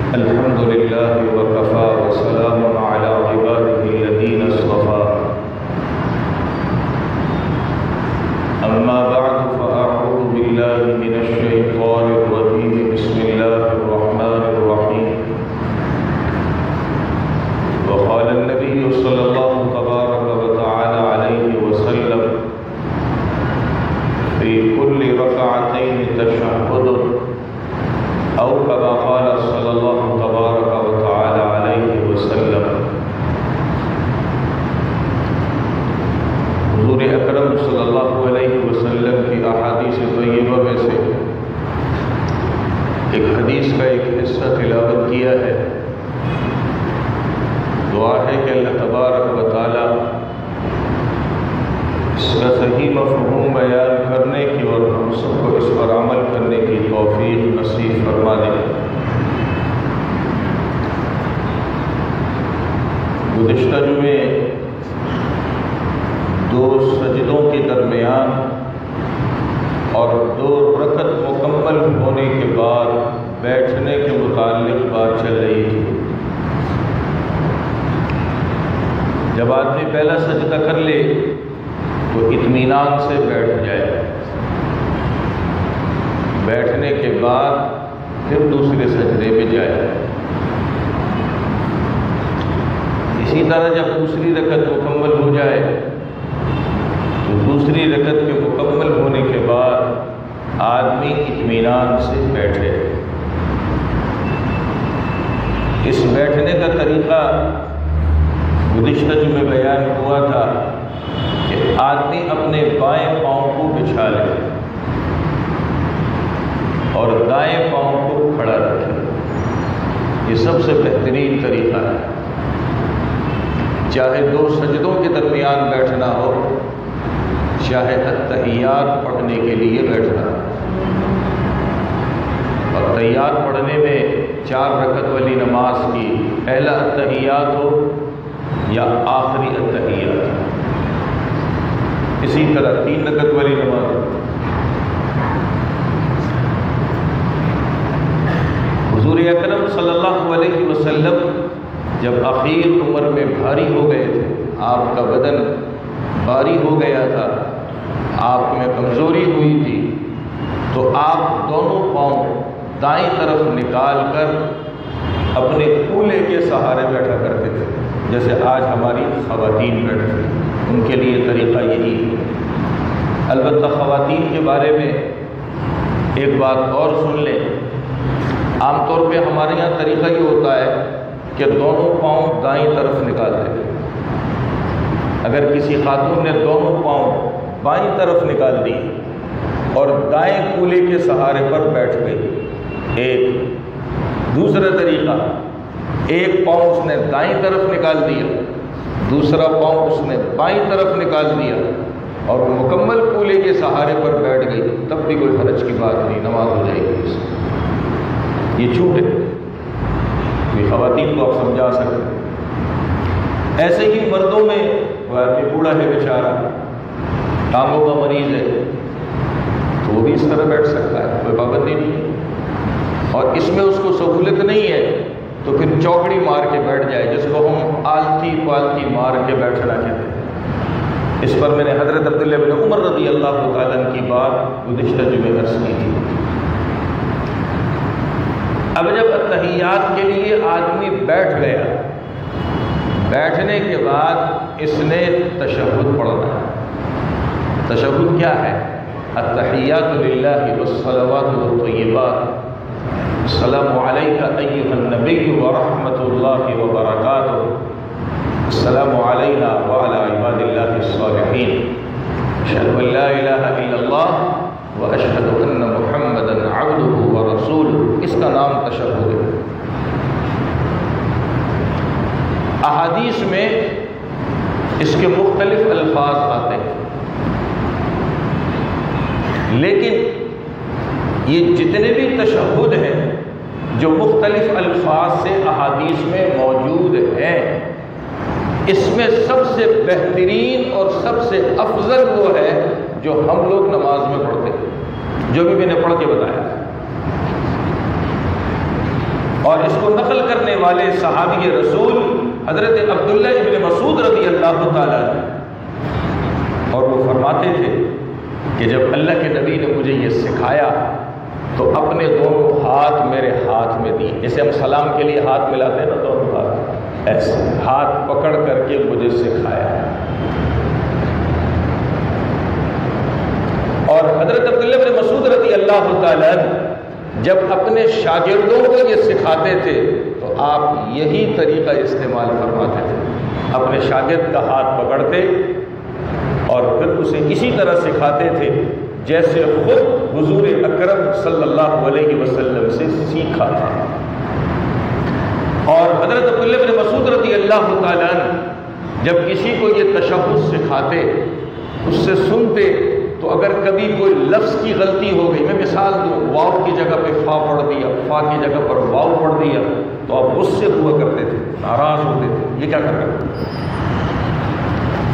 الحمد لله وكفى وسلام على عباده الذين اصطفى أما بعد فأعوذ بالله من الشيطان الرجيم بسم الله الرحمن الرحيم وقال النبي صلى الله تبارك وتعالى عليه وسلم في كل ركعتين تشهد أو كما قال صلى الله تبارك وتعالى عليه وسلم۔ حضور اکرم صلی اللہ علیہ وسلم کی احادیث طیبہ میں سے ایک حدیث کا ایک حصہ تلاوت کیا ہے۔ دعا ہے کہ اللہ تبارک و تعالی اس کا صحیح مفہوم بیان کرنے کی اور ہم سب کو اس پر عمل کرنے کی توفیق نصیب فرما دے۔ گزشتہ جمعے دو سجدوں کے درمیان اور دو رکعت مکمل ہونے کے بعد بیٹھنے کے متعلق بات چل رہی تھی۔ جب آدمی پہلا سجدہ کر لے تو اطمینان سے بیٹھ جائے، بیٹھنے کے بعد پھر دوسرے سجدے میں جائے۔ اسی طرح جب دوسری رکعت مکمل ہو جائے تو دوسری رکعت کے مکمل ہونے کے بعد آدمی اطمینان سے بیٹھے۔ اس بیٹھنے کا طریقہ گزشتہ جمعے بیان ہوا تھا کہ آدمی اپنے بائیں پاؤں کو بچھا لے اور دائیں پاؤں کو کھڑا رکھے۔ یہ سب سے بہترین طریقہ ہے، چاہے دو سجدوں کے درمیان بیٹھنا ہو، چاہے التحیات پڑھنے کے لیے بیٹھنا ہو۔ اور تحیات پڑھنے میں 4 رکعت والی نماز کی پہلا التحیات ہو یا آخری التحیات، اسی طرح 3 رکعت والی نماز۔ حضور اکرم صلی اللہ علیہ وسلم جب آخر عمر میں بھاری ہو گئے تھے، آپ کا بدن بھاری ہو گیا تھا، آپ میں کمزوری ہوئی تھی، تو آپ دونوں پاؤں دائیں طرف نکال کر اپنے کولے کے سہارے بیٹھا کرتے تھے، جیسے آج ہماری خواتین بیٹھتی ہیں، ان کے لیے طریقہ یہی ہے۔ البتہ خواتین کے بارے میں ایک بات اور سن لیں، عام طور پہ ہمارے یہاں طریقہ یہ ہوتا ہے کہ دونوں پاؤں دائیں طرف نکالتے ہیں۔ اگر کسی خاتون نے دونوں پاؤں بائیں طرف نکال دی اور دائیں کولے کے سہارے پر بیٹھ گئی، ایک دوسرا طریقہ، ایک پاؤں اس نے دائیں طرف نکال دیا، دوسرا پاؤں اس نے بائیں طرف نکال دیا اور مکمل کولے کے سہارے پر بیٹھ گئی، تب بھی کوئی حرج کی بات نہیں، نماز ہو جائے گی۔ یہ چھوٹ ہے، خواتین کو آپ سمجھا سکتے ہیں۔ ایسے ہی مردوں میں وہ آدمی بوڑھا ہے بیچارہ، ٹانگوں کا مریض ہے، تو وہ بھی اس طرح بیٹھ سکتا ہے، کوئی پابندی نہیں ہے۔ اور اس میں اس کو سہولت نہیں ہے تو پھر چوکڑی مار کے بیٹھ جائے، جس کو ہم آلتی پالتی مار کے بیٹھنا کہتے ہیں۔ اس پر میں نے حضرت عبداللہ بن عمر رضی اللہ تعالیٰ عنہ کی بات گزشتہ جمعے عرض کی تھی۔ اب جب التحیات کے لیے آدمی بیٹھ گیا، بیٹھنے کے بعد اس نے تشہد پڑھنا ہے۔ تشہد کیا ہے؟ التحیات للہ والصلوات والطیبات، السلام علیک ایھا النبی ورحمۃ اللہ وبرکاتہ، السلام علینا وعلی عباد اللہ الصالحین، اشہد ان لا الہ الا اللہ واشہد ان محمدا عبدہ ورسولہ، اس کا نام تشہد ہے۔ احادیث میں اس کے مختلف الفاظ آتے ہیں، لیکن یہ جتنے بھی تشہد ہیں جو مختلف الفاظ سے احادیث میں موجود ہیں، اس میں سب سے بہترین اور سب سے افضل وہ ہے جو ہم لوگ نماز میں پڑھتے ہیں، جو بھی میں نے پڑھ کے بتایا۔ اور اس کو نقل کرنے والے صحابی رسول حضرت عبداللہ ابن مسعود رضی اللہ تعالیٰ عنہ، اور وہ فرماتے تھے کہ جب اللہ کے نبی نے مجھے یہ سکھایا تو اپنے دونوں ہاتھ میرے ہاتھ میں دیے، جیسے ہم سلام کے لیے ہاتھ ملاتے ہیں نا دونوں ہاتھ، ایسے ہاتھ پکڑ کر کے مجھے سکھایا۔ اور حضرت عبداللہ بن مسعود رضی اللہ تعالیٰ جب اپنے شاگردوں کو یہ سکھاتے تھے تو آپ یہی طریقہ استعمال فرماتے تھے، اپنے شاگرد کا ہاتھ پکڑتے اور پھر اسے اسی طرح سکھاتے تھے جیسے خود حضور اکرم صلی اللہ علیہ وسلم سے سیکھا تھا۔ اور حضرت عبداللہ بن مسعود رضی اللہ تعالیٰ جب کسی کو یہ تشہد سکھاتے، اس سے سنتے، تو اگر کبھی کوئی لفظ کی غلطی ہو گئی، میں مثال دوں، واو کی جگہ پہ فا پڑھ دیا، فا کی جگہ پر واو پڑھ دیا، تو آپ غصے ہوا کرتے تھے، ناراض ہوتے تھے، یہ کیا کر رہے ہیں؟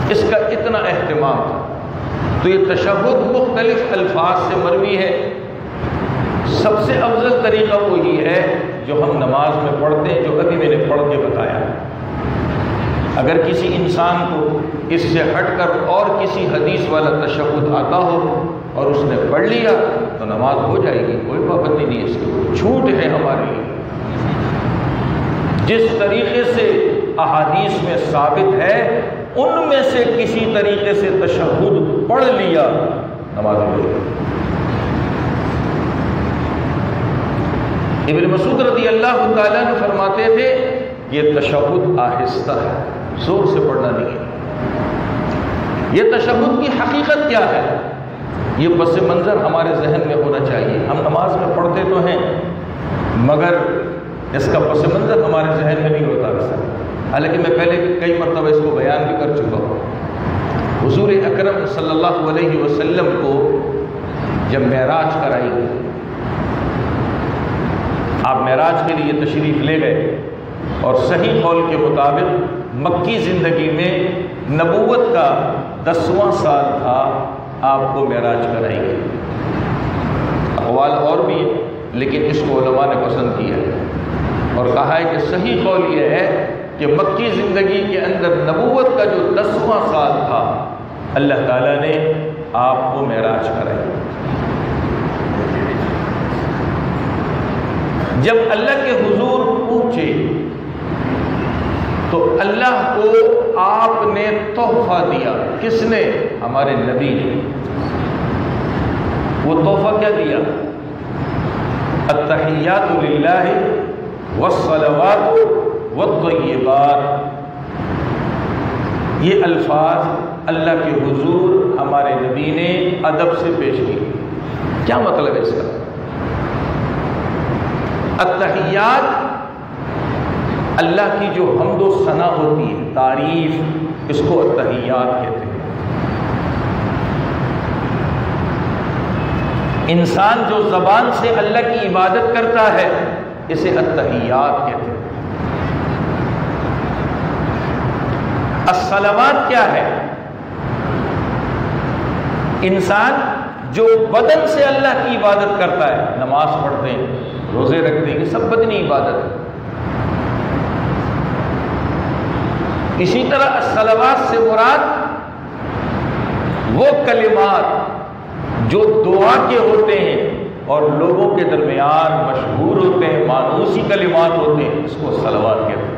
اس کا اتنا اہتمام تھا۔ تو یہ تشہد مختلف الفاظ سے مروی ہے۔ سب سے افضل طریقہ وہی ہے جو ہم نماز میں پڑھتے ہیں، جو ابھی میں نے پڑھ کے بتایا۔ اگر کسی انسان کو اس سے ہٹ کر اور کسی حدیث والا تشہد آتا ہو اور اس نے پڑھ لیا تو نماز ہو جائے گی، کوئی پابندی نہیں، اس کی چھوٹ ہے ہمارے لیے۔ جس طریقے سے احادیث میں ثابت ہے ان میں سے کسی طریقے سے تشہد پڑھ لیا، نماز ہو جائے گی۔ ابن مسعود رضی اللہ تعالیٰ عنہ فرماتے تھے یہ تشہد آہستہ ہے، زور سے پڑھنا نہیں ہے۔ یہ تشہد کی حقیقت کیا ہے؟ یہ پس منظر ہمارے ذہن میں ہونا چاہیے۔ ہم نماز میں پڑھتے تو ہیں مگر اس کا پس منظر ہمارے ذہن میں نہیں ہوتا ویسا، حالانکہ میں پہلے کئی مرتبہ اس کو بیان بھی کر چکا ہوں۔ حضور اکرم صلی اللہ علیہ وسلم کو جب معراج کرائی گئی، آپ معراج کے لیے تشریف لے گئے، اور صحیح قول کے مطابق مکی زندگی میں نبوت کا 10واں سال تھا، آپ کو معراج کرائی گئی۔ اقوال اور بھی ہیں لیکن اس کو علماء نے پسند کیا ہے اور کہا ہے کہ صحیح قول یہ ہے کہ مکی زندگی کے اندر نبوت کا جو 10واں سال تھا، اللہ تعالیٰ نے آپ کو معراج کرائی۔ جب اللہ کے حضور پوچھے تو اللہ کو آپ نے تحفہ دیا۔ کس نے؟ ہمارے نبی نے۔ وہ تحفہ کیا دیا؟ التحیات للہ والصلوات والطیبات۔ یہ الفاظ اللہ کے حضور ہمارے نبی نے ادب سے پیش کیے۔ کیا مطلب ہے اس کا؟ التحیات اللہ کی جو حمد و ثنا ہوتی ہے، تعریف، اس کو التحیات کہتے ہیں۔ انسان جو زبان سے اللہ کی عبادت کرتا ہے اسے التحیات کہتے ہیں۔ الصلوات کیا ہے؟ انسان جو بدن سے اللہ کی عبادت کرتا ہے، نماز پڑھتے ہیں، روزے رکھتے ہیں، یہ سب بدنی عبادت ہے۔ اسی طرح الصلوات سے مراد وہ کلمات جو دعا کے ہوتے ہیں اور لوگوں کے درمیان مشہور ہوتے ہیں، مانوسی کلمات ہوتے ہیں، اس کو صلوات کہتے ہیں۔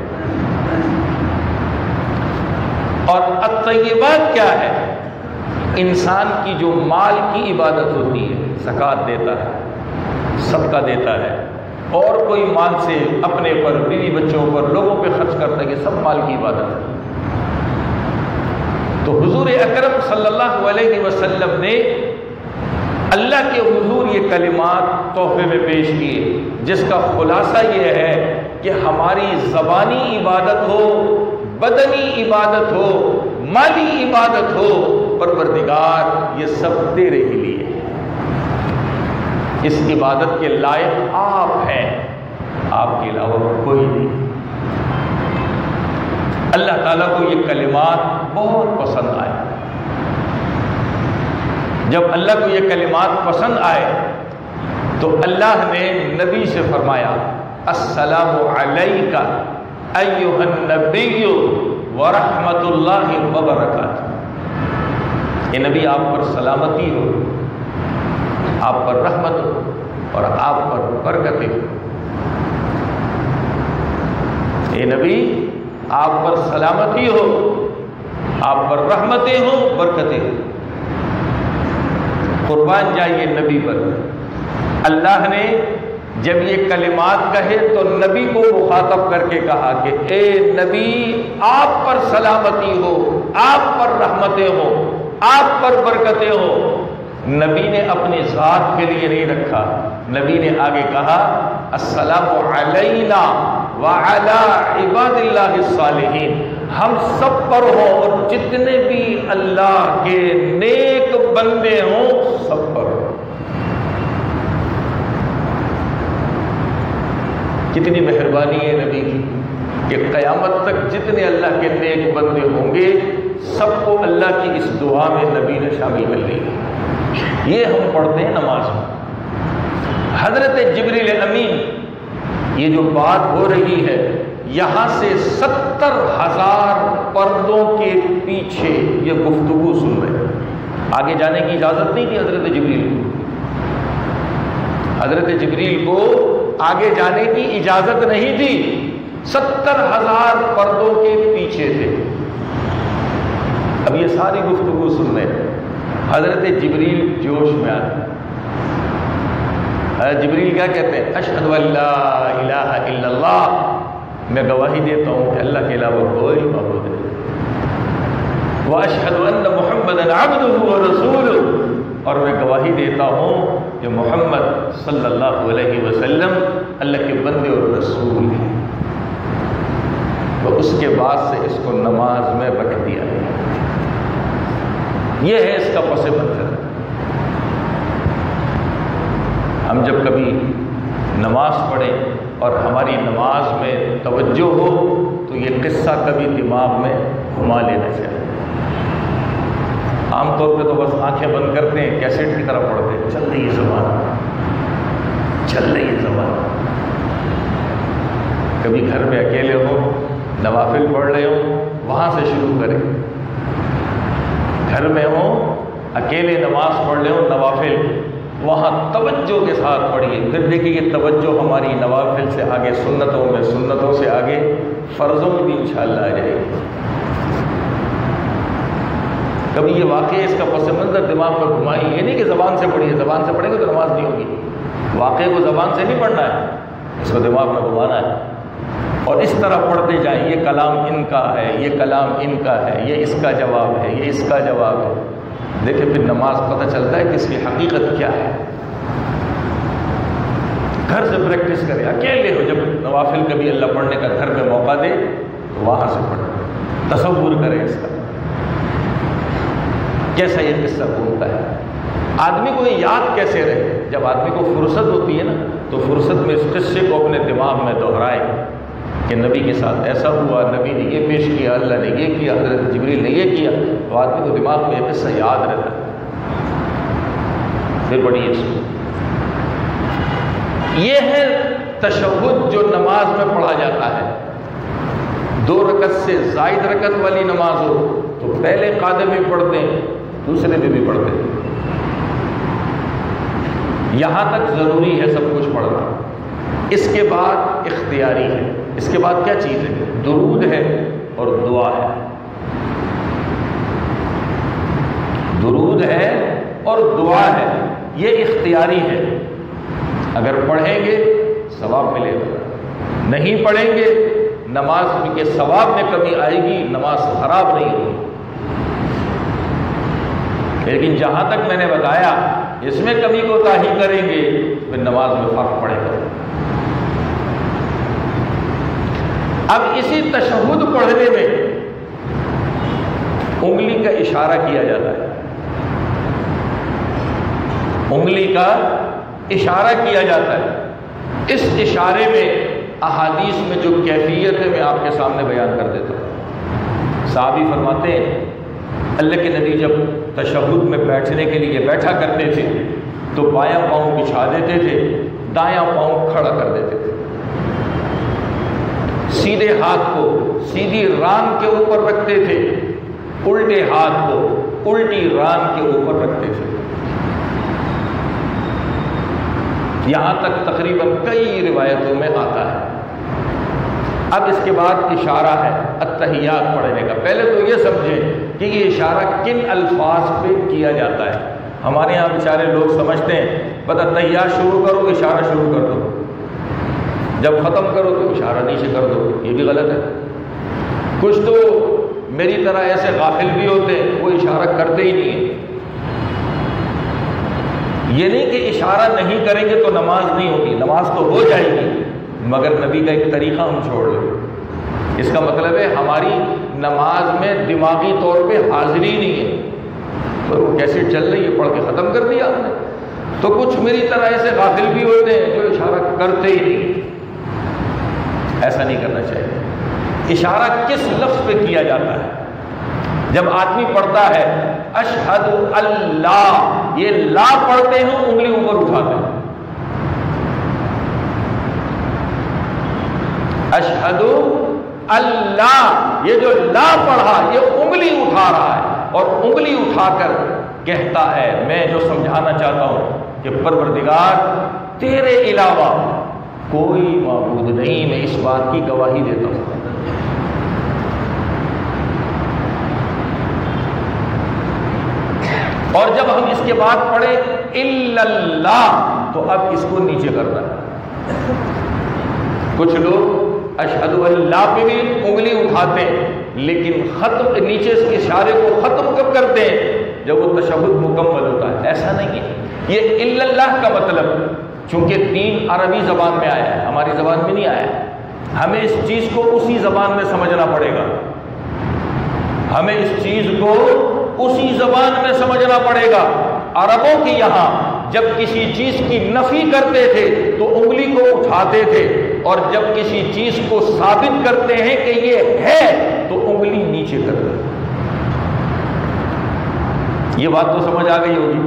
اور الطیبات کیا ہے؟ انسان کی جو مال کی عبادت ہوتی ہے، زکوٰۃ دیتا ہے، صدقہ دیتا ہے، اور کوئی مال سے اپنے پر، بیوی بچوں پر، لوگوں پہ خرچ کرتا ہے، یہ سب مال کی عبادت ہے۔ تو حضور اکرم صلی اللہ علیہ وسلم نے اللہ کے حضور یہ کلمات تحفے میں پیش کیے، جس کا خلاصہ یہ ہے کہ ہماری زبانی عبادت ہو، بدنی عبادت ہو، مالی عبادت ہو، پروردگار یہ سب تیرے ہی لیے، اس عبادت کے لائق آپ ہیں، آپ کے علاوہ کوئی نہیں۔ اللہ تعالیٰ کو یہ کلمات بہت پسند آئے۔ جب اللہ کو یہ کلمات پسند آئے تو اللہ نے نبی سے فرمایا السلام علیکا ایھا النبی ورحمۃ اللہ وبرکاتہ۔ اے نبی آپ پر سلامتی ہو، آپ پر رحمت ہو اور آپ پر برکتیں ہو۔ اے نبی آپ پر سلامتی ہو، آپ پر رحمتیں ہوں، برکتیں ہوں۔ قربان جائیے نبی پر۔ اللہ نے جب یہ کلمات کہے تو نبی کو مخاطب کر کے کہا کہ اے نبی آپ پر سلامتی ہو، آپ پر رحمتیں ہو، آپ پر برکتیں ہو۔ نبی نے اپنی ذات کے لیے نہیں رکھا، نبی نے آگے کہا السلام علینا وعلی عباد اللہ الصالحین، ہم سب پر ہو اور جتنے بھی اللہ کے نیک بندے ہوں سب پر ہو۔ کتنی مہربانی ہے نبی کی کہ قیامت تک جتنے اللہ کے نیک بندے ہوں گے سب کو اللہ کی اس دعا میں نبی نے شامل کر لی۔ یہ ہم پڑھتے ہیں نماز میں۔ حضرت جبریل امین، یہ جو بات ہو رہی ہے یہاں سے 70,000 پردوں کے پیچھے یہ گفتگو سن رہے ہیں۔ آگے جانے کی اجازت نہیں تھی حضرت جبریل کو، حضرت جبریل کو آگے جانے کی اجازت نہیں تھی، 70,000 پردوں کے پیچھے تھے۔ اب یہ ساری گفتگو سن رہے ہیں۔ حضرت جبریل جوش میں آتے ہیں۔ حضرت جبریل کیا کہتے ہیں؟ اشہد ان لا الہ الا اللہ، میں گواہی دیتا ہوں کہ اللہ کے علاوہ کوئی معبود نہیں، واشہد ان محمدا عبدہ ورسولہ، اور میں گواہی دیتا ہوں کہ محمد صلی اللہ علیہ وسلم اللہ کے بندے اور رسول ہیں۔ تو اس کے بعد سے اس کو نماز میں رکھ دیا گیا۔ یہ ہے اس کا پس منظر۔ ہم جب کبھی نماز پڑھیں اور ہماری نماز میں توجہ ہو تو یہ قصہ کبھی دماغ میں گھما لینا چاہیے۔ عام طور پہ تو بس آنکھیں بند کرتے ہیں، کیسٹ کی طرح پڑھتے ہیں، چل رہی ہے زبان، چل رہی ہے زبان۔ کبھی گھر میں اکیلے ہو، نوافل پڑھ رہے ہو، وہاں سے شروع کریں۔ گھر میں ہو، اکیلے نماز پڑھ رہے ہو نوافل، وہاں توجہ کے ساتھ پڑھیے، پھر دیکھیے کہ توجہ ہماری نوافل سے آگے سنتوں میں، سنتوں سے آگے فرضوں میں بھی انشاءاللہ آ جائے گی۔ کبھی یہ واقعہ اس کا پس منظر دماغ میں گھمائی، یہ نہیں کہ زبان سے پڑھیے، زبان سے پڑھیں گے تو نماز نہیں ہوگی۔ واقعے کو زبان سے نہیں پڑھنا ہے، اس کو دماغ میں گھمانا ہے، اور اس طرح پڑھتے جائیں، یہ کلام ان کا ہے، یہ کلام ان کا ہے، یہ اس کا جواب ہے، یہ اس کا جواب ہے۔ دیکھیں پھر نماز پتہ چلتا ہے کہ اس کی حقیقت کیا ہے۔ گھر سے پریکٹس کریں، اکیلے ہو جب نوافل کبھی اللہ پڑھنے کا گھر میں موقع دے تو وہاں سے پڑھیں، تصور کریں اس کا کیسا یہ قصہ گھومتا ہے۔ آدمی کو یہ یاد کیسے رہے؟ جب آدمی کو فرصت ہوتی ہے نا تو فرصت میں اس قصے کو اپنے دماغ میں دہرائے کہ نبی کے ساتھ ایسا ہوا، نبی نے یہ پیش کیا، اللہ نے یہ کیا، حضرت جبریل نے یہ کیا، تو آدمی کو دماغ میں یہ قصہ یاد رہتا ہے۔ پھر پڑھیے اس کو۔ یہ ہے تشہد جو نماز میں پڑھا جاتا ہے۔ 2 رکعت سے زائد رکعت والی نماز ہو تو پہلے قاعدے میں پڑھتے ہیں، دوسرے میں بھی پڑھتے ہیں۔ یہاں تک ضروری ہے سب کچھ پڑھنا، اس کے بعد اختیاری ہے۔ اس کے بعد کیا چیز ہے؟ درود ہے اور دعا ہے۔ درود ہے اور دعا ہے، یہ اختیاری ہے۔ اگر پڑھیں گے ثواب ملے گا، نہیں پڑھیں گے نماز کے ثواب میں کمی آئے گی، نماز خراب نہیں ہوگی۔ لیکن جہاں تک میں نے بتایا اس میں کمی کوتاہی کریں گے پھر نماز میں فرق پڑے گا۔ اب اسی تشہد پڑھنے میں انگلی کا اشارہ کیا جاتا ہے، انگلی کا اشارہ کیا جاتا ہے۔ اس اشارے میں احادیث میں جو کیفیت ہے میں آپ کے سامنے بیان کر دیتا ہوں۔ صحابی فرماتے ہیں اللہ کے نبی جب تشہد میں بیٹھنے کے لیے بیٹھا کرتے تھے تو بایاں پاؤں بچھا دیتے تھے، دایاں پاؤں کھڑا کر دیتے تھے۔ سیدھے ہاتھ کو سیدھی ران کے اوپر رکھتے تھے، الٹے ہاتھ کو الٹی ران کے اوپر رکھتے تھے۔ یہاں تک تقریباً کئی روایتوں میں آتا ہے۔ اب اس کے بعد اشارہ ہے التحیات پڑھنے کا۔ پہلے تو یہ سمجھیں کہ یہ اشارہ کن الفاظ پہ کیا جاتا ہے۔ ہمارے یہاں بیچارے لوگ سمجھتے ہیں بس التحیات شروع کرو اشارہ شروع کر دو، جب ختم کرو تو اشارہ نیچے کر دو، یہ بھی غلط ہے۔ کچھ تو میری طرح ایسے غافل بھی ہوتے ہیں وہ اشارہ کرتے ہی نہیں ہیں۔ یہ نہیں کہ اشارہ نہیں کریں گے تو نماز نہیں ہوگی، نماز تو ہو جائے گی، مگر نبی کا ایک طریقہ ہم چھوڑ لیں۔ اس کا مطلب ہے ہماری نماز میں دماغی طور پہ حاضری نہیں ہے، پر وہ کیسے چل رہی ہے پڑھ کے ختم کر دیا ہم نے۔ تو کچھ میری طرح ایسے غافل بھی ہوتے ہیں جو اشارہ کرتے ہی نہیں۔ ایسا نہیں کرنا چاہیے۔ اشارہ کس لفظ پہ کیا جاتا ہے؟ جب آدمی پڑھتا ہے اشہد اللہ، یہ لا پڑھتے ہیں انگلی اوپر اٹھاتے ہیں، اشہد اللہ، یہ جو لا پڑھا یہ انگلی اٹھا رہا ہے، اور انگلی اٹھا کر کہتا ہے میں جو سمجھانا چاہتا ہوں کہ پروردگار تیرے علاوہ کوئی معبود نہیں، میں اس بات کی گواہی دیتا ہوں۔ اور جب ہم اس کے بعد پڑھے الا اللہ تو اب اس کو نیچے کرنا ہے۔ کچھ لوگ اشہد اللہ پہ بھی انگلی اٹھاتے ہیں لیکن ختم نیچے اس اشارے کو ختم کب کرتے ہیں؟ جب وہ تشہد مکمل ہوتا ہے۔ ایسا نہیں ہے۔ یہ الا اللہ کا مطلب چونکہ دین عربی زبان میں آیا ہے، ہماری زبان میں نہیں آیا ہے، ہمیں اس چیز کو اسی زبان میں سمجھنا پڑے گا، ہمیں اس چیز کو اسی زبان میں سمجھنا پڑے گا۔ عربوں کے یہاں جب کسی چیز کی نفی کرتے تھے تو انگلی کو اٹھاتے تھے، اور جب کسی چیز کو ثابت کرتے ہیں کہ یہ ہے تو انگلی نیچے کرتے ہیں۔ یہ بات تو سمجھ آ گئی ہوگی۔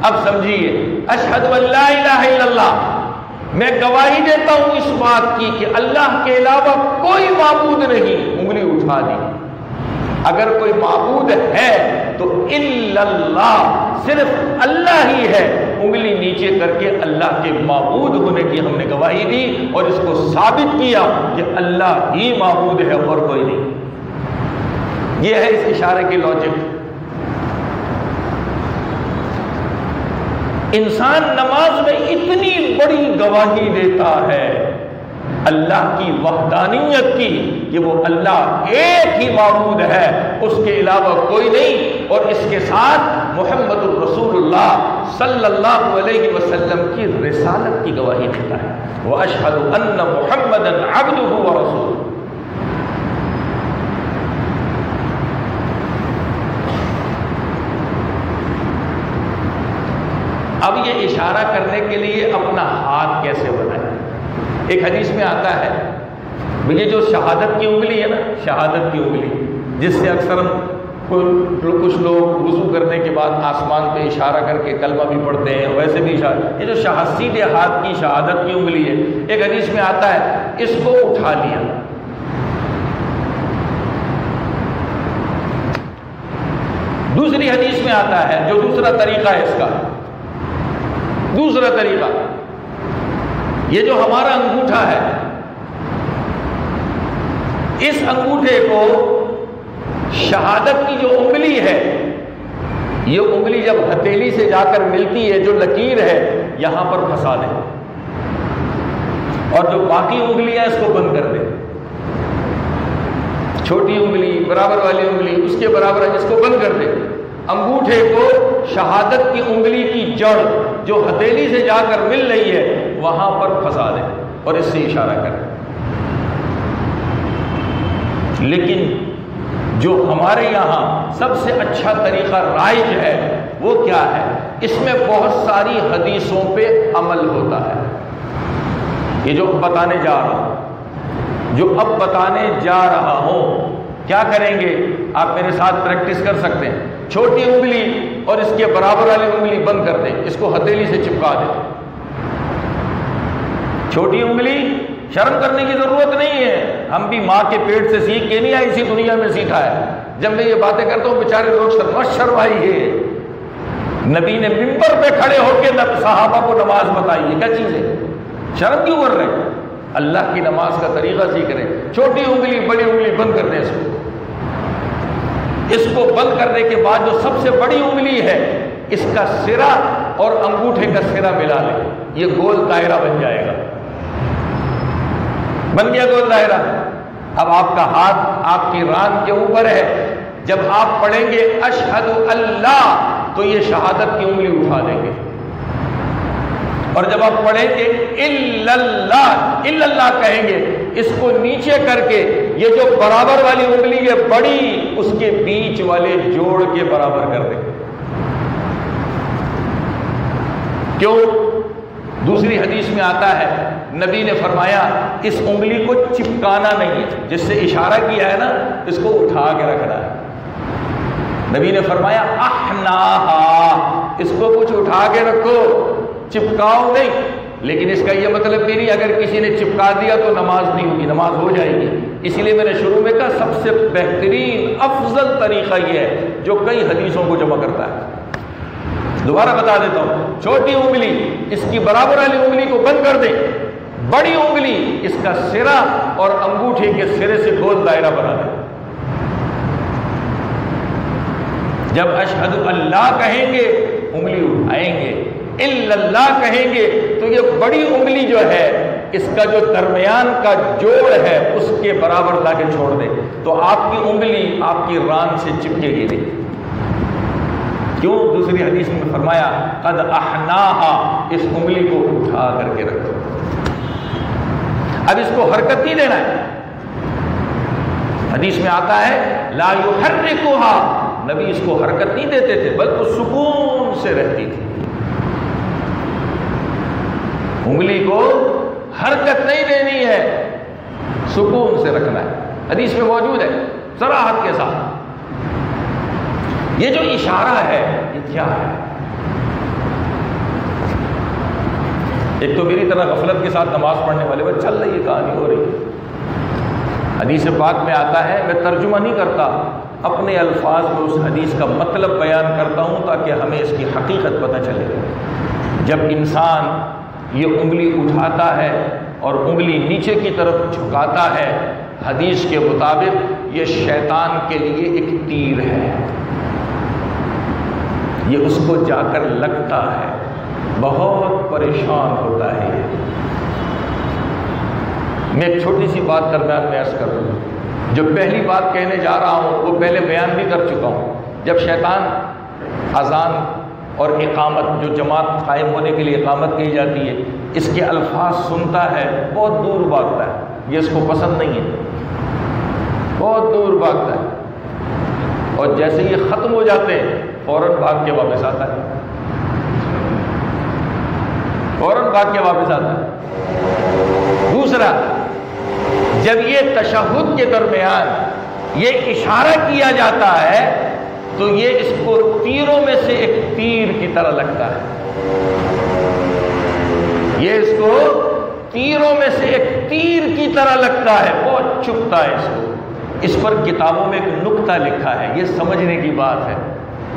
اب سمجھیے اشہد ان لا الہ الا اللہ، میں گواہی دیتا ہوں اس بات کی کہ اللہ کے علاوہ کوئی معبود نہیں، انگلی اٹھا دی۔ اگر کوئی معبود ہے تو الا اللہ، صرف اللہ ہی ہے، انگلی نیچے کر کے اللہ کے معبود ہونے کی ہم نے گواہی دی اور اس کو ثابت کیا کہ اللہ ہی معبود ہے اور کوئی نہیں۔ یہ ہے اس اشارے کی لاجک۔ انسان نماز میں اتنی بڑی گواہی دیتا ہے اللہ کی وحدانیت کی کہ وہ اللہ ایک ہی معبود ہے، اس کے علاوہ کوئی نہیں، اور اس کے ساتھ محمد الرسول اللہ صلی اللہ علیہ وسلم کی رسالت کی گواہی دیتا ہے۔ وَأَشْهَدُ أَنَّ مُحَمَّدًا عَبْدُهُ وَرَسُولُهُ۔ اب یہ اشارہ کرنے کے لیے اپنا ہاتھ کیسے بنائیں؟ ایک حدیث میں آتا ہے یہ جو شہادت کی انگلی ہے نا، شہادت کی انگلی جس سے اکثر کچھ لوگ وضو کرنے کے بعد آسمان پہ اشارہ کر کے کلمہ بھی پڑھتے ہیں، ویسے بھی اشارہ، یہ جو سیدھے ہاتھ کی شہادت کی انگلی ہے، ایک حدیث میں آتا ہے اس کو اٹھا لیا، دوسری حدیث میں آتا ہے جو دوسرا طریقہ ہے اس کا، دوسرا طریقہ یہ جو ہمارا انگوٹھا ہے، اس انگوٹھے کو شہادت کی جو انگلی ہے، یہ انگلی جب ہتھیلی سے جا کر ملتی ہے جو لکیر ہے یہاں پر پھنسا دیں، اور جو باقی انگلیاں اس کو بند کر دیں، چھوٹی انگلی برابر والی انگلی اس کے برابر ہے، اس کو بند کر دیں، انگوٹھے کو شہادت کی انگلی کی جڑ جو ہتھیلی سے جا کر مل رہی ہے وہاں پر پھنسا دیں اور اس سے اشارہ کریں۔ لیکن جو ہمارے یہاں سب سے اچھا طریقہ رائج ہے وہ کیا ہے؟ اس میں بہت ساری حدیثوں پہ عمل ہوتا ہے۔ یہ جو بتانے جا رہا ہوں، کیا کریں گے؟ آپ میرے ساتھ پریکٹس کر سکتے ہیں۔ چھوٹی انگلی اور اس کے برابر والی انگلی بند کر دیں، اس کو ہتھیلی سے چپکا دیں، چھوٹی انگلی شرم کرنے کی ضرورت نہیں ہے، ہم بھی ماں کے پیٹ سے سیکھ کے نہیں آئے، اسی دنیا میں سیکھا ہے۔ جب میں یہ باتیں کرتا ہوں بیچارے لوگ شرمائی ہے، نبی نے ممبر پہ کھڑے ہو کے صحابہ کو نماز بتائی، یہ کیا چیز ہے؟ شرم کیوں کر رہے؟ اللہ کی نماز کا طریقہ سیکھ رہے، چھوٹی انگلی بڑی انگلی بند کر دیں، اس کو بند کرنے کے بعد جو سب سے بڑی انگلی ہے اس کا سرا اور انگوٹھے کا سرا ملا لیں، یہ گول دائرہ بن جائے گا۔ بن گیا گول دائرہ۔ اب آپ کا ہاتھ آپ کی ران کے اوپر ہے، جب آپ پڑھیں گے اشہد اللہ تو یہ شہادت کی انگلی اٹھا دیں گے، اور جب آپ پڑھیں گے الا اللہ کہیں گے، اس کو نیچے کر کے یہ جو برابر والی انگلی ہے بڑی، اس کے بیچ والے جوڑ کے برابر کر دیں۔ کیوں؟ دوسری حدیث میں آتا ہے نبی نے فرمایا اس انگلی کو چپکانا نہیں ہے، جس سے اشارہ کیا ہے نا اس کو اٹھا کے رکھنا ہے۔ نبی نے فرمایا احناہا، اس کو کچھ اٹھا کے رکھو، چپکاؤ نہیں۔ لیکن اس کا یہ مطلب بھی نہیں اگر کسی نے چپکا دیا تو نماز نہیں ہوگی، نماز ہو جائے گی۔ اسی لیے میں نے شروع میں کہا سب سے بہترین افضل طریقہ یہ ہے جو کئی حدیثوں کو جمع کرتا ہے۔ دوبارہ بتا دیتا ہوں، چھوٹی انگلی اس کی برابر والی انگلی کو بند کر دیں، بڑی انگلی اس کا سرا اور انگوٹھے کے سرے سے گول دائرہ بنا دیں۔ جب اشہد اللہ کہیں گے انگلی اٹھائیں گے، الا اللہ کہیں گے تو یہ بڑی انگلی جو ہے اس کا جو درمیان کا جوڑ ہے اس کے برابر لا کے چھوڑ دیں، تو آپ کی انگلی آپ کی ران سے چپکے گی نہیں۔ کیوں؟ دوسری حدیث میں فرمایا قد احناہا، اس انگلی کو اٹھا کر کے رکھو۔ اب اس کو حرکت نہیں دینا ہے، حدیث میں آتا ہے لا یحرکھا، نبی اس کو حرکت نہیں دیتے تھے بلکہ سکون سے رہتی تھی۔ انگلی کو حرکت نہیں دینی ہے، سکون سے رکھنا ہے، حدیث میں موجود ہے صراحت کے ساتھ۔ یہ جو اشارہ ہے یہ کیا ہے؟ ایک تو میری طرح غفلت کے ساتھ نماز پڑھنے والے بس چل رہی ہے، کہانی ہو رہی ہے۔ حدیث پاک میں آتا ہے، میں ترجمہ نہیں کرتا، اپنے الفاظ میں اس حدیث کا مطلب بیان کرتا ہوں تاکہ ہمیں اس کی حقیقت پتہ چلے۔ جب انسان یہ انگلی اٹھاتا ہے اور انگلی نیچے کی طرف جھکاتا ہے، حدیث کے مطابق یہ شیطان کے لیے ایک تیر ہے، یہ اس کو جا کر لگتا ہے، بہت پریشان ہوتا ہے۔ میں ایک چھوٹی سی بات درمیان میں عرض کر دوں، جو پہلی بات کہنے جا رہا ہوں وہ پہلے بیان بھی کر چکا ہوں۔ جب شیطان اذان اور اقامت، جو جماعت قائم ہونے کے لیے اقامت کی جاتی ہے، اس کے الفاظ سنتا ہے بہت دور بھاگتا ہے، یہ اس کو پسند نہیں ہے، بہت دور بھاگتا ہے، اور جیسے یہ ختم ہو جاتے ہیں فوراً بھاگ کے واپس آتا ہے، فوراً بھاگ کے واپس آتا ہے۔ دوسرا، جب یہ تشہد کے درمیان یہ اشارہ کیا جاتا ہے تو یہ اس کو تیروں میں سے ایک تیر کی طرح لگتا ہے، یہ اس کو تیروں میں سے ایک تیر کی طرح لگتا ہے، بہت چبھتا ہے اس کو۔ اس پر کتابوں میں ایک نکتہ لکھا ہے، یہ سمجھنے کی بات ہے۔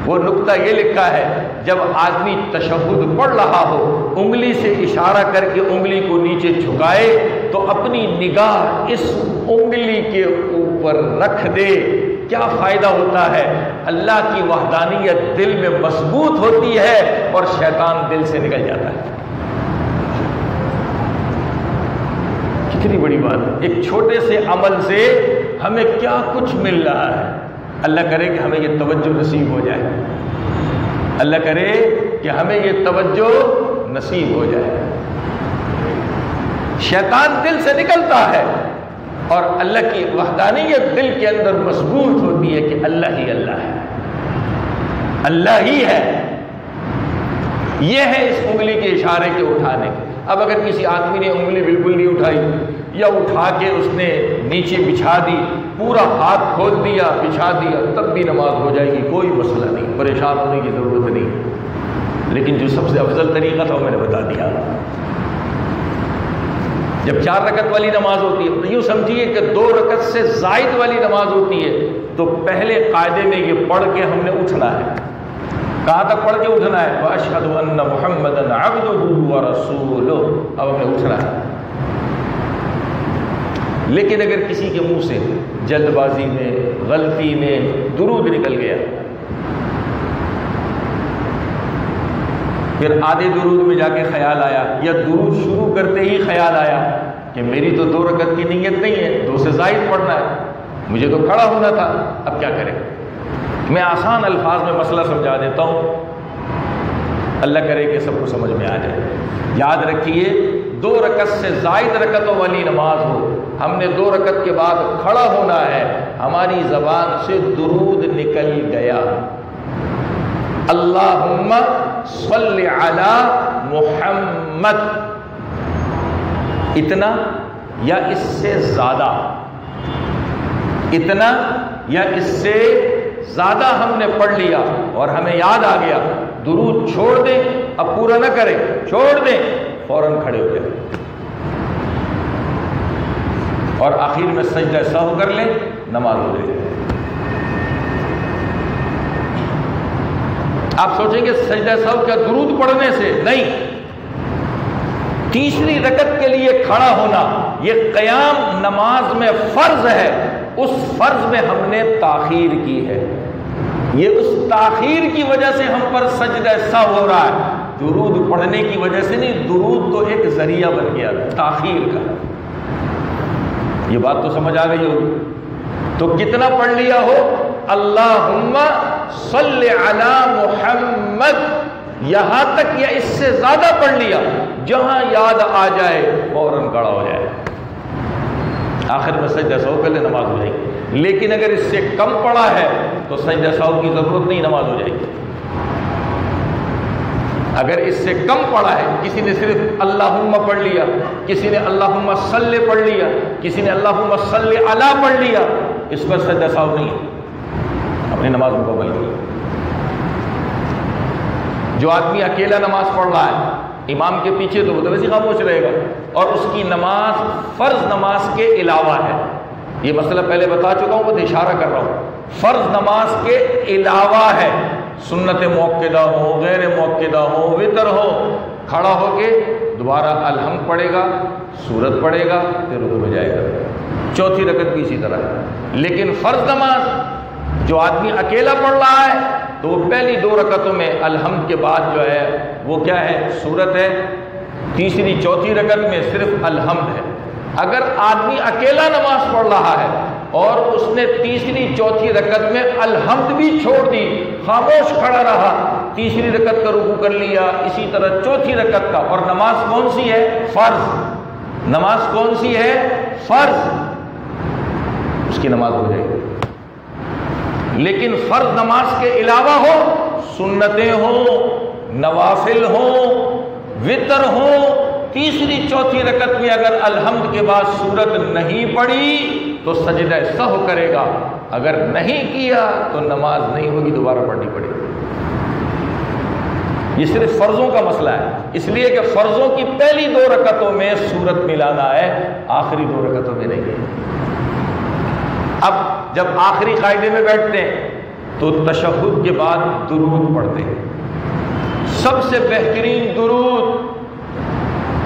وہ نکتہ یہ لکھا ہے، جب آدمی تشہد پڑھ رہا ہو، انگلی سے اشارہ کر کے انگلی کو نیچے جھکائے تو اپنی نگاہ اس انگلی کے اوپر رکھ دے، کیا فائدہ ہوتا ہے؟ اللہ کی وحدانیت دل میں مضبوط ہوتی ہے اور شیطان دل سے نکل جاتا ہے۔ کتنی بڑی بات ہے، ایک چھوٹے سے عمل سے ہمیں کیا کچھ مل رہا ہے۔ اللہ کرے کہ ہمیں یہ توجہ نصیب ہو جائے، اللہ کرے کہ ہمیں یہ توجہ نصیب ہو جائے۔ شیطان دل سے نکلتا ہے اور اللہ کی وحدانیت دل کے اندر مضبوط ہوتی ہے کہ اللہ ہی اللہ ہے، اللہ ہی ہے۔ یہ ہے اس انگلی کے اشارے کے اٹھانے کے۔ اب اگر کسی آدمی نے انگلی بالکل نہیں اٹھائی یا اٹھا کے اس نے نیچے بچھا دی، پورا ہاتھ کھول دیا، بچھا دیا، تب بھی نماز ہو جائے گی، کوئی مسئلہ نہیں، پریشان ہونے کی ضرورت نہیں۔ لیکن جو سب سے افضل طریقہ تھا وہ میں نے بتا دیا۔ جب 4 رکعت والی نماز ہوتی ہے تو یوں سمجھیے کہ 2 رکعت سے زائد والی نماز ہوتی ہے تو پہلے قاعدے میں یہ پڑھ کے ہم نے اٹھنا ہے. کہاں تک پڑھ کے اٹھنا ہے؟ وَأَشْهَدُ أَنَّ مُحَمَّدًا عَبْدُهُ وَرَسُولُهُ. اب ہمیں اٹھنا ہے. لیکن اگر کسی کے منہ سے جلد بازی میں غلطی میں درود نکل گیا، پھر آدھے درود میں جا کے خیال آیا یا درود شروع کرتے ہی خیال آیا کہ میری تو 2 رکعت کی نیت نہیں ہے، 2 سے زائد پڑھنا ہے، مجھے تو کھڑا ہونا تھا، اب کیا کریں؟ میں آسان الفاظ میں مسئلہ سمجھا دیتا ہوں، اللہ کرے کہ سب کو سمجھ میں آ جائے. یاد رکھیے 2 رکعت سے زائد رکعتوں والی نماز ہو، ہم نے 2 رکعت کے بعد کھڑا ہونا ہے، ہماری زبان سے درود نکل گیا، اللہم صلی علی محمد، اتنا یا اس سے زیادہ، اتنا یا اس سے زیادہ ہم نے پڑھ لیا اور ہمیں یاد آ گیا، درود چھوڑ دیں، اب پورا نہ کریں، چھوڑ دیں، فوراً کھڑے ہو جائیں اور آخر میں سجدہ سہو کر لیں، نماز ہو جائے. آپ سوچیں گے سجدہ سہو کیا درود پڑھنے سے؟ نہیں، تیسری رکعت کے لیے کھڑا ہونا یہ قیام نماز میں فرض ہے، اس فرض میں ہم نے تاخیر کی ہے، یہ اس تاخیر کی وجہ سے ہم پر سجدہ سہو ہو رہا ہے، درود پڑھنے کی وجہ سے نہیں. درود تو ایک ذریعہ بن گیا تاخیر کا. یہ بات تو سمجھ آ گئی ہوگی. تو کتنا پڑھ لیا ہو؟ اللہم صلی علی محمد، یہاں تک یا اس سے زیادہ پڑھ لیا، جہاں یاد آ جائے فوراً کھڑا ہو جائے، آخر میں سجدہ سہو کر لے، نماز ہو جائے گی. لیکن اگر اس سے کم پڑھا ہے تو سجدہ سہو کی ضرورت نہیں، نماز ہو جائے گی. اگر اس سے کم پڑھا ہے، کسی نے صرف اللہم پڑھ لیا، کسی نے اللہم صلی پڑھ لیا، کسی نے اللہم صلی علی پڑھ لیا، اس پر سجدہ سہو نہیں ہے، اپنی نماز مکمل کی. جو آدمی اکیلا نماز پڑھ رہا ہے امام کے پیچھے تو وہ تو ویسے خاموش رہے گا، اور اس کی نماز فرض نماز کے علاوہ ہے. یہ مسئلہ پہلے بتا چکا ہوں، بس اشارہ کر رہا ہوں، فرض نماز کے علاوہ ہے. سنت موقدہ ہو، غیر موقدہ ہو، وتر ہو، کھڑا ہو کے دوبارہ الحمد پڑھے گا، سورت پڑھے گا، پھر رکوع میں جائے گا. چوتھی رکعت بھی اسی طرح ہے. لیکن فرض نماز جو آدمی اکیلا پڑھ رہا ہے تو وہ پہلی 2 رکعتوں میں الحمد کے بعد جو ہے وہ کیا ہے؟ سورت ہے. تیسری چوتھی رکعت میں صرف الحمد ہے. اگر آدمی اکیلا نماز پڑھ رہا ہے اور اس نے تیسری چوتھی رکعت میں الحمد بھی چھوڑ دی، خاموش کھڑا رہا، تیسری رکعت کا رکوع کر لیا، اسی طرح چوتھی رکعت کا، اور نماز کون سی ہے؟ فرض. نماز کون سی ہے؟ فرض. اس کی نماز ہو جائے گی. لیکن فرض نماز کے علاوہ ہو، سنتیں ہوں، نوافل ہوں، وتر ہوں، تیسری چوتھی رکعت میں اگر الحمد کے بعد سورت نہیں پڑھی تو سجدہ سہو کرے گا، اگر نہیں کیا تو نماز نہیں ہوگی، دوبارہ پڑھنی پڑے گی. یہ صرف فرضوں کا مسئلہ ہے، اس لیے کہ فرضوں کی پہلی 2 رکعتوں میں سورت ملانا ہے، آخری 2 رکعتوں میں نہیں ہے. اب جب آخری قاعدے میں بیٹھتے ہیں تو تشہد کے بعد درود پڑھتے ہیں، سب سے بہترین درود.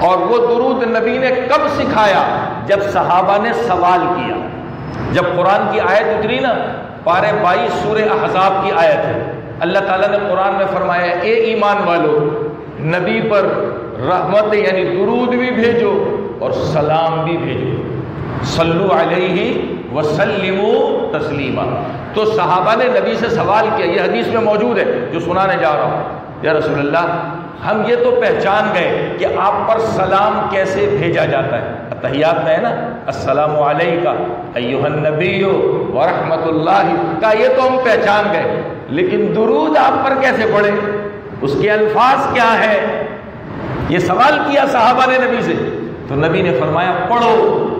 اور وہ درود نبی نے کب سکھایا؟ جب صحابہ نے سوال کیا. جب قرآن کی آیت اتری نا، پارے 22 سورہ احزاب کی آیت ہے، اللہ تعالیٰ نے قرآن میں فرمایا اے ایمان والو، نبی پر رحمت یعنی درود بھی بھیجو اور سلام بھی بھیجو، صلو علیہ وسلموا تسلیما. تو صحابہ نے نبی سے سوال کیا، یہ حدیث میں موجود ہے جو سنانے جا رہا ہوں. یا رسول اللہ، ہم یہ تو پہچان گئے کہ آپ پر سلام کیسے بھیجا جاتا ہے، تحیات میں ہے نا، السلام علیکہ ایھا النبی ورحمۃ اللہ کا، یہ تو ہم پہچان گئے، لیکن درود آپ پر کیسے پڑھے، اس کے الفاظ کیا ہے؟ یہ سوال کیا صحابہ نے نبی سے. تو نبی نے فرمایا پڑھو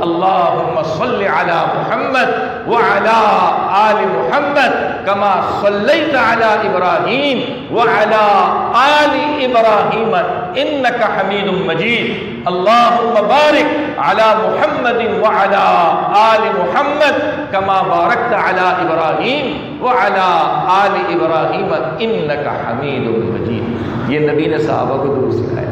اللہم صلی علی محمد وعلی آل محمد کما صلیت علی ابراہیم وعلی آل ابراہیم انک حمید مجید اللہم بارک علی محمد وعلی آل محمد کما بارکت علی ابراہیم وعلی آل ابراہیم انک حمید مجید۔ یہ نبی نے صحابہ کو درود سکھایا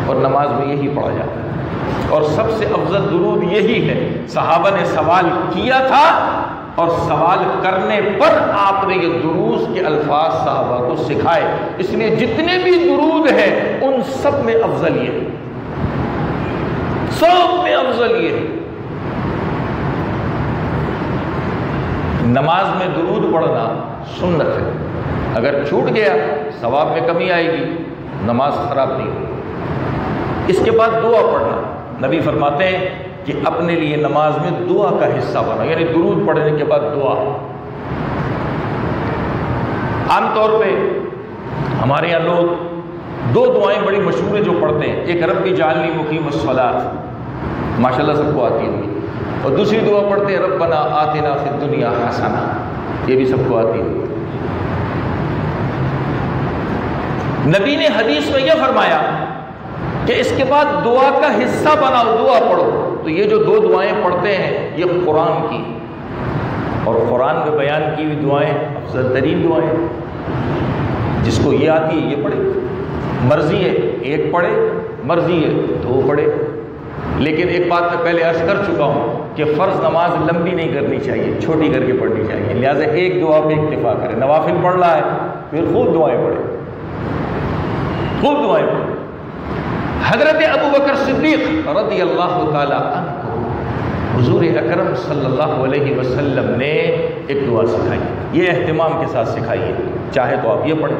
اور نماز میں یہی پڑھا جاتا ہے، اور سب سے افضل درود یہی ہے۔ صحابہ نے سوال کیا تھا اور سوال کرنے پر آپ نے یہ درود کے الفاظ صحابہ کو سکھائے، اس لیے جتنے بھی درود ہیں ان سب میں افضل یہ ہے، سب میں افضل یہ ہے۔ نماز میں درود پڑھنا سنت ہے، اگر چھوٹ گیا ثواب میں کمی آئے گی، نماز خراب نہیں ہوگی۔ اس کے بعد دعا پڑھنا، نبی فرماتے ہیں کہ اپنے لیے نماز میں دعا کا حصہ بنا، یعنی درود پڑھنے کے بعد دعا۔ عام طور پہ ہمارے یہاں لوگ دو دعائیں بڑی مشہور ہیں جو پڑھتے ہیں، ایک رب اجعلنی مقیم الصلاۃ، ماشاءاللہ سب کو آتی ہوگی، اور دوسری دعا پڑھتے ہیں ربنا آتنا فی الدنیا حسنہ، یہ بھی سب کو آتی ہوگی۔ نبی نے حدیث میں یہ فرمایا کہ اس کے بعد دعا کا حصہ بناؤ، دعا پڑھو۔ تو یہ جو دو دعائیں پڑھتے ہیں یہ قرآن کی، اور قرآن میں بیان کی ہوئی دعائیں افضل ترین دعائیں، جس کو یہ آتی ہے یہ پڑھے، مرضی ہے ایک پڑھے، مرضی ہے دو پڑھے۔ لیکن ایک بات میں پہلے عرض کر چکا ہوں کہ فرض نماز لمبی نہیں کرنی چاہیے، چھوٹی کر کے پڑھنی چاہیے، لہٰذا ایک دعا پہ اکتفا کرے۔ نوافل پڑھ رہا ہے پھر خوب دعائیں پڑھے، خوب دعائیں پڑھے۔ حضرت ابو بکر صدیق رضی اللہ تعالی عنہ کو حضور اکرم صلی اللہ علیہ وسلم نے ایک دعا سکھائی، یہ اہتمام کے ساتھ سکھائی ہے، چاہے تو آپ یہ پڑھیں۔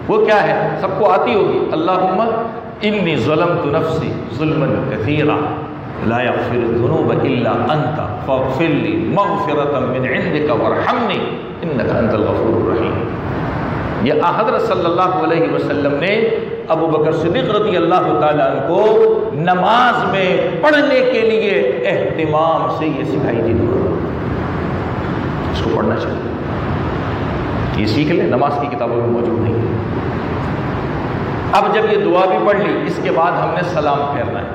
وہ کیا ہے؟ سب کو آتی ہوگی، اللہم انی ظلمت نفسی ظلما کثیرا لا یغفر الذنوب الا انت فاغفر لی مغفرۃ من عندک وارحمنی انک انت الغفور الرحیم۔ یہ حضرت صلی اللہ علیہ وسلم نے ابو بکر صدیق رضی اللہ تعالیٰ عنہ کو نماز میں پڑھنے کے لیے اہتمام سے یہ سکھائی تھی دعا، اس کو پڑھنا چاہیے، یہ سیکھ لیں، نماز کی کتابوں میں موجود نہیں ہے۔ اب جب یہ دعا بھی پڑھ لی، اس کے بعد ہم نے سلام پھیرنا ہے،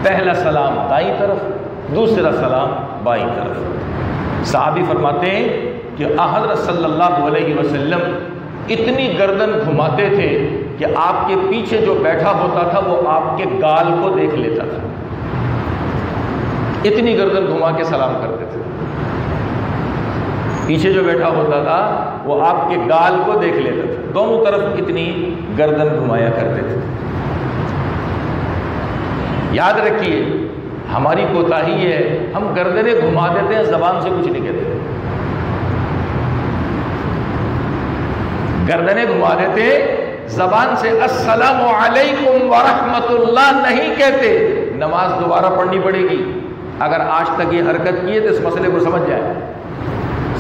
پہلا سلام دائیں طرف، دوسرا سلام بائیں طرف۔ صحابی فرماتے ہیں کہ حضرت صلی اللہ علیہ وسلم اتنی گردن گھماتے تھے کہ آپ کے پیچھے جو بیٹھا ہوتا تھا وہ آپ کے گال کو دیکھ لیتا تھا، اتنی گردن گھما کے سلام کرتے تھے۔ پیچھے جو بیٹھا ہوتا تھا وہ آپ کے گال کو دیکھ لیتا تھا، دونوں طرف اتنی گردن گھمایا کرتے تھے۔ یاد رکھیے ہماری کوتاہی ہے، ہم گردنیں گھما دیتے ہیں، زبان سے کچھ نہیں کہتے، گردنیں گھما دیتے، زبان سے السلام علیکم ورحمۃ اللہ نہیں کہتے۔ نماز دوبارہ پڑھنی پڑے گی، اگر آج تک یہ حرکت کی ہے تو اس مسئلے کو سمجھ جائے،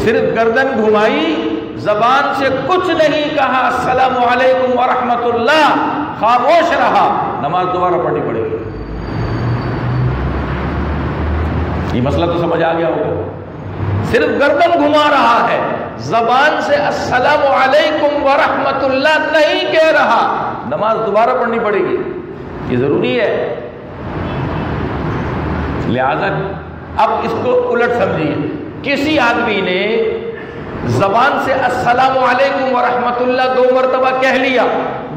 صرف گردن گھمائی، زبان سے کچھ نہیں کہا السلام علیکم ورحمۃ اللہ، خاموش رہا، نماز دوبارہ پڑھنی پڑے گی۔ یہ مسئلہ تو سمجھ آ گیا ہوگا، صرف گردن گھما رہا ہے، زبان سے السلام علیکم ورحمۃ اللہ نہیں کہہ رہا، نماز دوبارہ پڑھنی پڑے گی، یہ ضروری ہے۔ لہذا اب اس کو الٹ سمجھیے، کسی آدمی نے زبان سے السلام علیکم ورحمۃ اللہ 2 مرتبہ کہہ لیا،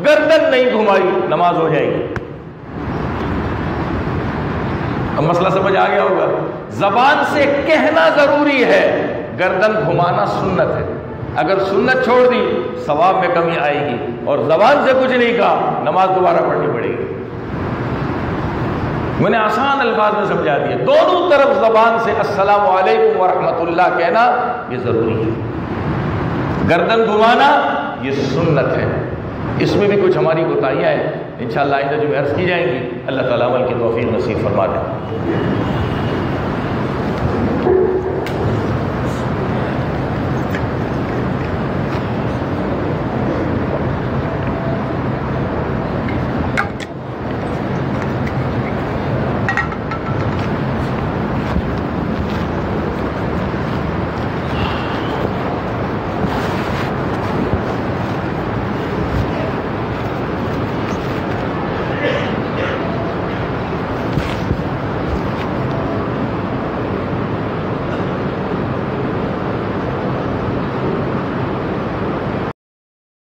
گردن نہیں گھمائی، نماز ہو جائے گی۔ اب مسئلہ سمجھ آ گیا ہوگا، زبان سے کہنا ضروری ہے، گردن گھمانا سنت ہے، اگر سنت چھوڑ دی ثواب میں کمی آئے گی، اور زبان سے کچھ نہیں کہا نماز دوبارہ پڑھنی پڑے گی۔ میں نے آسان الفاظ میں سمجھا دیا، دونوں طرف زبان سے السلام علیکم ورحمۃ اللہ کہنا یہ ضروری ہے، گردن گھمانا یہ سنت ہے۔ اس میں بھی کچھ ہماری کوتاہیاں ہیں، انشاءاللہ آئندہ جو عرض کی جائیں گی، اللہ تعالیٰ عمل کی توفیق نصیب فرما دے۔